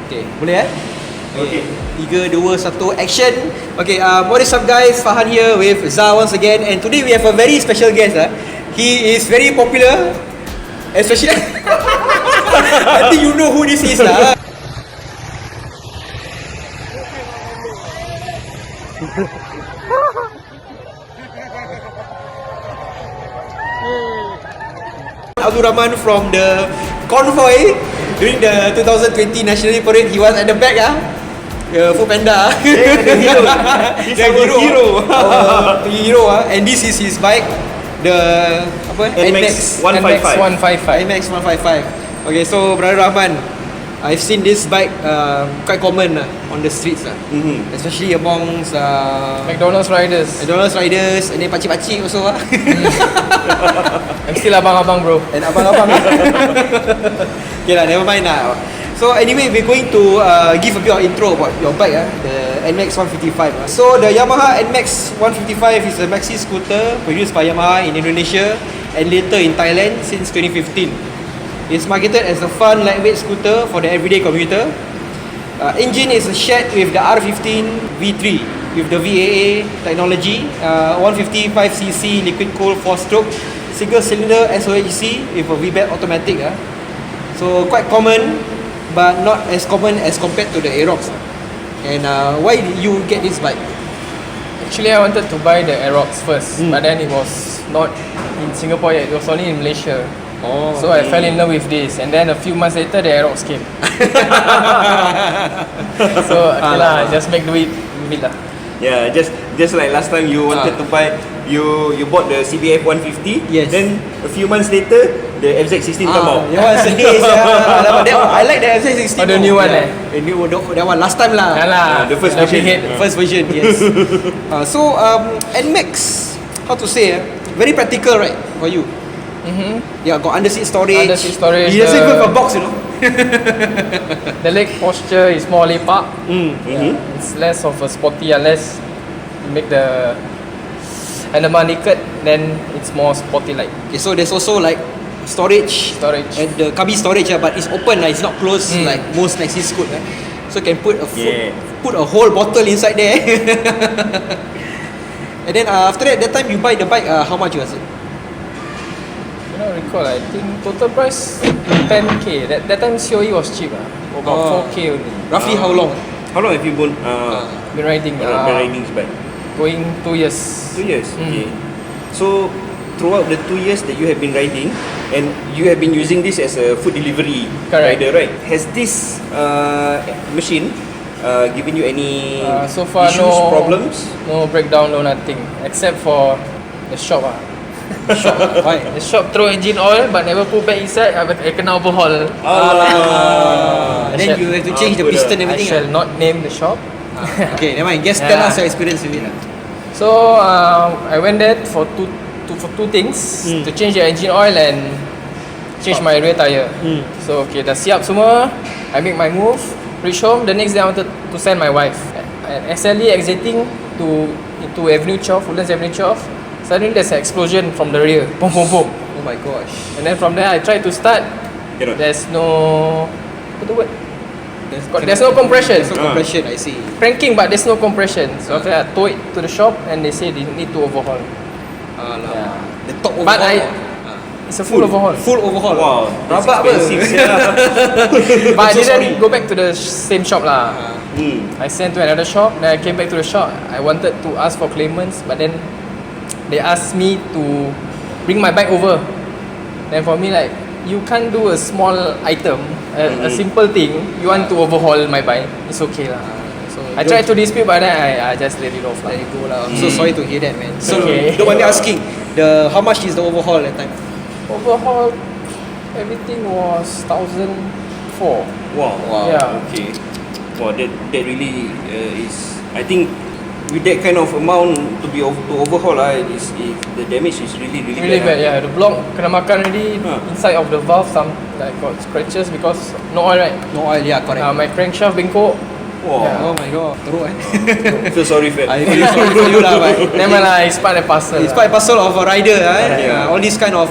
Okay, boleh Okay. 3, 2, 1, action. Okay, what is up guys? Fahan here with Zah once again, and today we have a very special guest. He is very popular, especially I think you know who this is lah. Rahman from the convoy during the 2020 National Parade. He was at the back Foodpanda. He's our hero. And this is his bike, the NMax 155. NMax 155. Okay, so brother Rahman, I've seen this bike quite common on the streets, especially amongst McDonald's riders, and then pakcik-pakcik also. I'm still abang-abang, bro. And abang-abang. Okay lah, never mind lah. So anyway, we're going to give a bit of intro about your bike, the NMax 155. So the Yamaha NMax 155 is a maxi scooter produced by Yamaha in Indonesia and later in Thailand since 2015. It's marketed as a fun, lightweight scooter for the everyday commuter. Engine is shared with the R15 V3 with the VAA technology, 155cc liquid cooled 4-stroke single cylinder SOHC with a VBAT automatic. So quite common, but not as common as compared to the Aerox. And why did you get this bike? Actually, I wanted to buy the Aerox first, but then it was not in Singapore yet. It was only in Malaysia. So I fell in love with this, and then a few months later the Aerox came. So okay lah, just make do it lah. Yeah, just like last time you wanted to buy, you bought the CBF 150. Yes. Then a few months later the FZ16 come out. That one sedih. I like the FZ16. The new one The new that one last time lah. The first version. First version, yes. So NMax, how to say? Very practical, right, for you? Yeah, got underseat storage. It doesn't even have a box, The leg posture is more lepak. It's less of a sporty, less make the animal naked. Then it's more sporty like. Okay, so there's also like storage and the cubby storage, but it's open, it's not closed like most maxi scoot. So can put a whole bottle inside there. And then after that time you buy the bike, how much was it? I don't recall. I think total price 10k. That time COE was cheap, about 4k only. Roughly how long? How long have you been riding? riding this bike? Going 2 years. 2 years. Okay. So throughout the 2 years that you have been riding, and you have been using this as a food delivery rider, right? Has this machine given you any so far issues, problems? No breakdown, no nothing, except for the shop. Why? The shop throw engine oil but never put back inside. I kena overhaul. And then you have to change the piston and everything. I shall not name the shop. Okay, never mind. Just tell us your experience with it. So I went there for two things, to change the engine oil and change my rear tire. So okay, dah siap semua. I make my move, reach home. The next day I wanted to send my wife. And SLE exiting into Avenue 12, Woodlands Avenue 12. Suddenly there's an explosion from the rear. Boom, boom, boom. Oh my gosh. And then from there I tried to start. There's no... What's the word? There's no compression. There's no compression, I see. Cranking, but there's no compression. So after that I tow it to the shop and they say they need to overhaul. The top overhaul. But it's a full overhaul. Full overhaul. Wow, Rabak expensive. But I didn't go back to the same shop lah. I sent to another shop. Then I came back to the shop. I wanted to ask for claimants, but then they asked me to bring my bike over. Then for me, like, you can't do a small item, a simple thing. You want to overhaul my bike, it's okay lah. So I tried to dispute, but then I just let it off. Let it go lah. I'm so sorry to hear that, man. So okay. don't mind me asking, how much is the overhaul that time? Overhaul, everything was 1,004. Wow. Yeah. Okay. Wow, that really is. I think with that kind of amount to overhaul, the damage is really bad. Yeah, the block kena makan already. Inside of the valve, some like got scratches because no oil, right? No oil, yeah, correct. My crankshaft bengkok. Wow. Yeah. Oh my god, teruk. Feel sorry for I feel sorry for you lah, but never lah. It's part and parcel. It's part and parcel of a rider, Yeah. all this kind of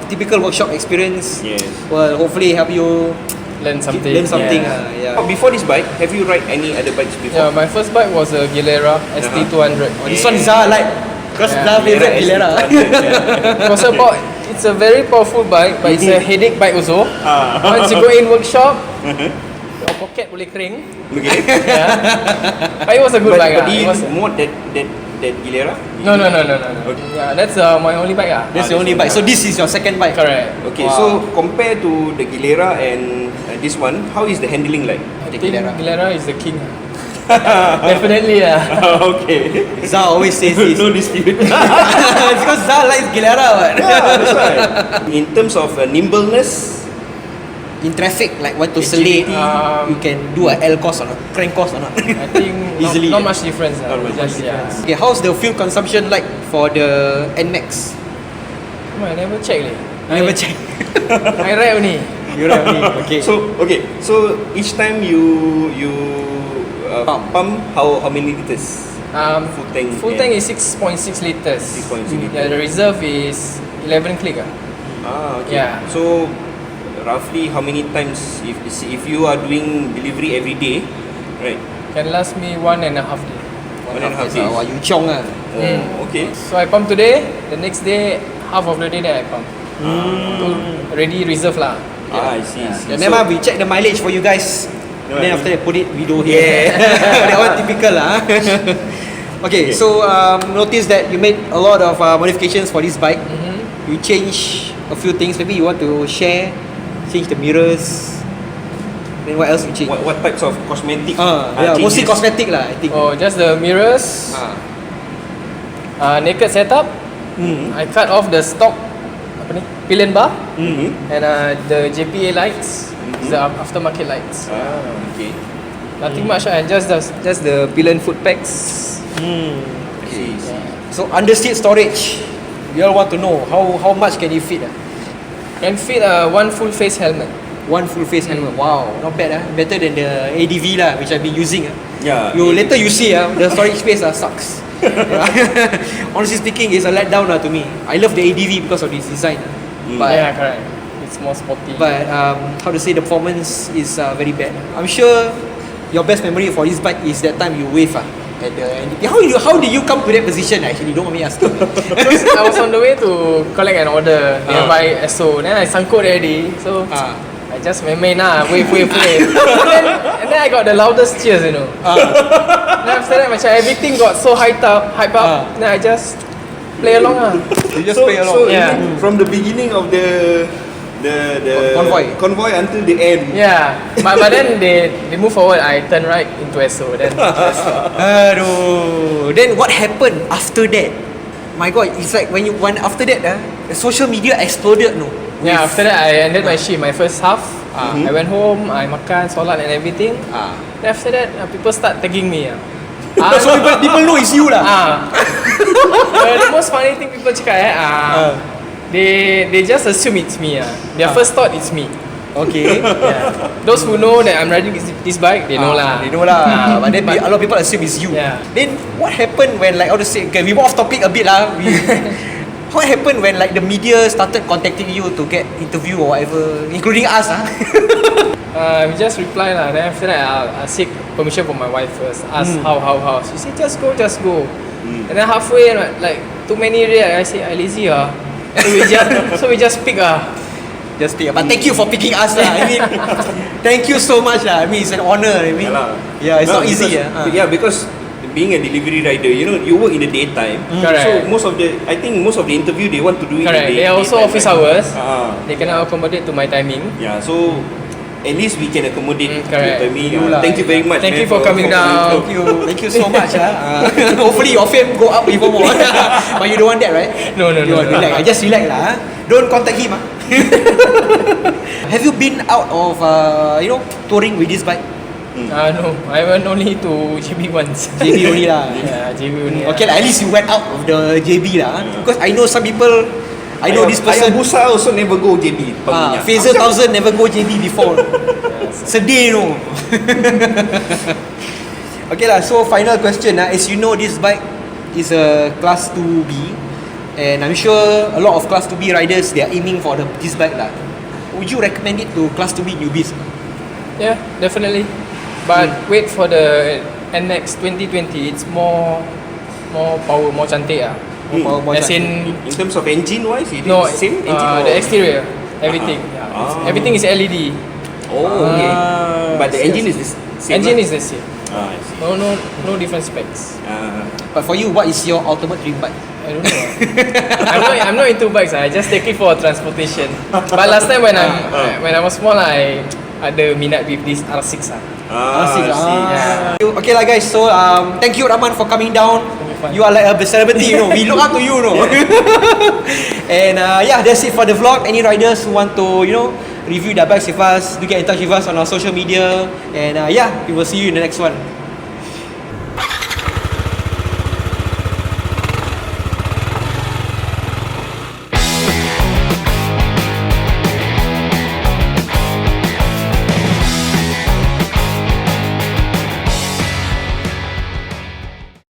typical workshop experience. Yes. Will hopefully help you learn something. Learn something. Yeah. Before this bike, have you ride any other bikes Yeah, before? my first bike was a Gilera ST200. Oh, this one is like because Yeah. favorite Gilera. It's a very powerful bike, but it's a headache bike also. Once you go in workshop, your pocket boleh kering. Okay. Yeah. But it was a good bike. But do It you was, mod that Gilera? no. Yeah, that's my only bike. That's the only bike. So this is your second bike. Correct. Okay, Wow. so compared to the Gilera and this one, how is the handling like? I The think Gilera. Gilera is the king. Definitely, Okay. Zah always says this. No dispute. It's because Zah likes Gilera. That's right. In terms of nimbleness, In traffic, like want to select, you can do a L course or not, crank course or not. I think Easily, not much difference. Not much Just, difference. Okay, how's the fuel consumption like for the NMax? I never check. Never check. I ride only. You right only. Okay. so each time you pump how many liters? Full tank is 6.6 liters. 6.6 liters. Yeah, the reserve is 11 click. Okay. Yeah. So roughly how many times if you are doing delivery every day, right? Can last me 1.5 day. 1.5 days. Wow, you chong Oh, okay. So I pump today, the next day half of the day that I pump. To ready reserve lah. I see. Yeah, never mind, we check the mileage for you guys. No, Then I after that put it video here. That one typical lah. Okay, so notice that you made a lot of modifications for this bike. You change a few things. Maybe you want to share. Change the mirrors. Then what else you change? What types of cosmetic? Yeah, mostly changes? cosmetic lah, I think. Oh, just the mirrors. Naked setup. I cut off the stock pillion bar and the JPA lights, the aftermarket lights. Okay. Nothing much, and just the pillion foot pegs. Okay. So underseat storage. We all want to know how much can you fit? Can fit one full face helmet. One full face helmet. Wow, not bad. Better than the ADV lah, which I've been using. Yeah. Later you see the storage space sucks. Honestly speaking, it's a letdown to me. I love the ADV because of this design. But Yeah, correct. It's more sporty. but how to say, the performance is very bad. I'm sure your best memory for this bike is that time you wave at the NDP. How did you come to that position? Actually, don't want me asking. Because I was on the way to collect an order nearby SO. Then I sangkut already. So I just main wave. and then I got the loudest cheers, Then after that, macam everything got so hyped up. Then I just play along You just play along. So Yeah. even from the beginning of the convoy until the end. Yeah. But then they move forward. I turn right into SO. Then Aduh. Then what happened after that? My God, it's like when after that the social media exploded. No. yeah. After that, I ended my shift, my first half. I went home. I makan, solat and everything. Then after that, people start tagging me. So people know it's you lah. The most funny thing people cakap they just assume it's me. Their first thought it's me. Okay. Yeah. Those who know that I'm riding this bike, they know lah. They know lah. But then a lot of people assume it's you. Yeah. Then what happened when, like, how to say? Okay, we move off topic a bit lah. What happened when, like, the media started contacting you to get interview or whatever, including us? We just reply lah. Then after that, I'll seek permission from my wife first. Ask how. She said just go. And then halfway, like too many react. I say I lazy So we just pick Just pick. But thank you for picking us lah. I mean, thank you so much lah. I mean, it's an honor. I mean, it's not easy. Because being a delivery rider, you work in the daytime. Correct. So I think most of the interview they want to do it Correct. in the They are also daytime, office right? hours. They They cannot accommodate to my timing. Yeah, so at least we can accommodate correct. to me. You lah. Thank you very much. Thank man, you for coming down. Thank you so much. Hopefully your fame go up even more. But you don't want that, right? No. Relax. I just relax lah. Don't contact him. Have you been out of touring with this bike? No, I went only to JB once. JB only lah. Yeah, JB only. Okay lah, at least you went out of the JB lah. Because I know some people. I know this person. Hayabusa also never go JB. Phaser 1000 never go JB before. Sedih no. Okay lah, so final question as you know, this bike is a class 2B, and I'm sure a lot of class 2B riders, they are aiming for this bike lah. Would you recommend it to class 2B newbies? Yeah, definitely. But wait for the NMax 2020. It's more power, more cantik lah. More As in, In terms of engine wise, it no, is same engine or? the exterior, everything. Yeah. Everything is LED. Oh, okay. But the engine is the same. Engine lah? is the same. I see. No different specs. But for you, what is your ultimate dream bike? I don't know. I'm not into bikes. I just take it for transportation. But last time when I was small, I ada minat with this R6 lah. R6. Yeah. Okay lah guys, so thank you Rahman for coming down. fun. You are like a celebrity, you know. We look up to you, you know. And yeah, that's it for the vlog. Any riders who want to, you know, review their bikes with us, do get in touch with us on our social media. And yeah, we will see you in the next one.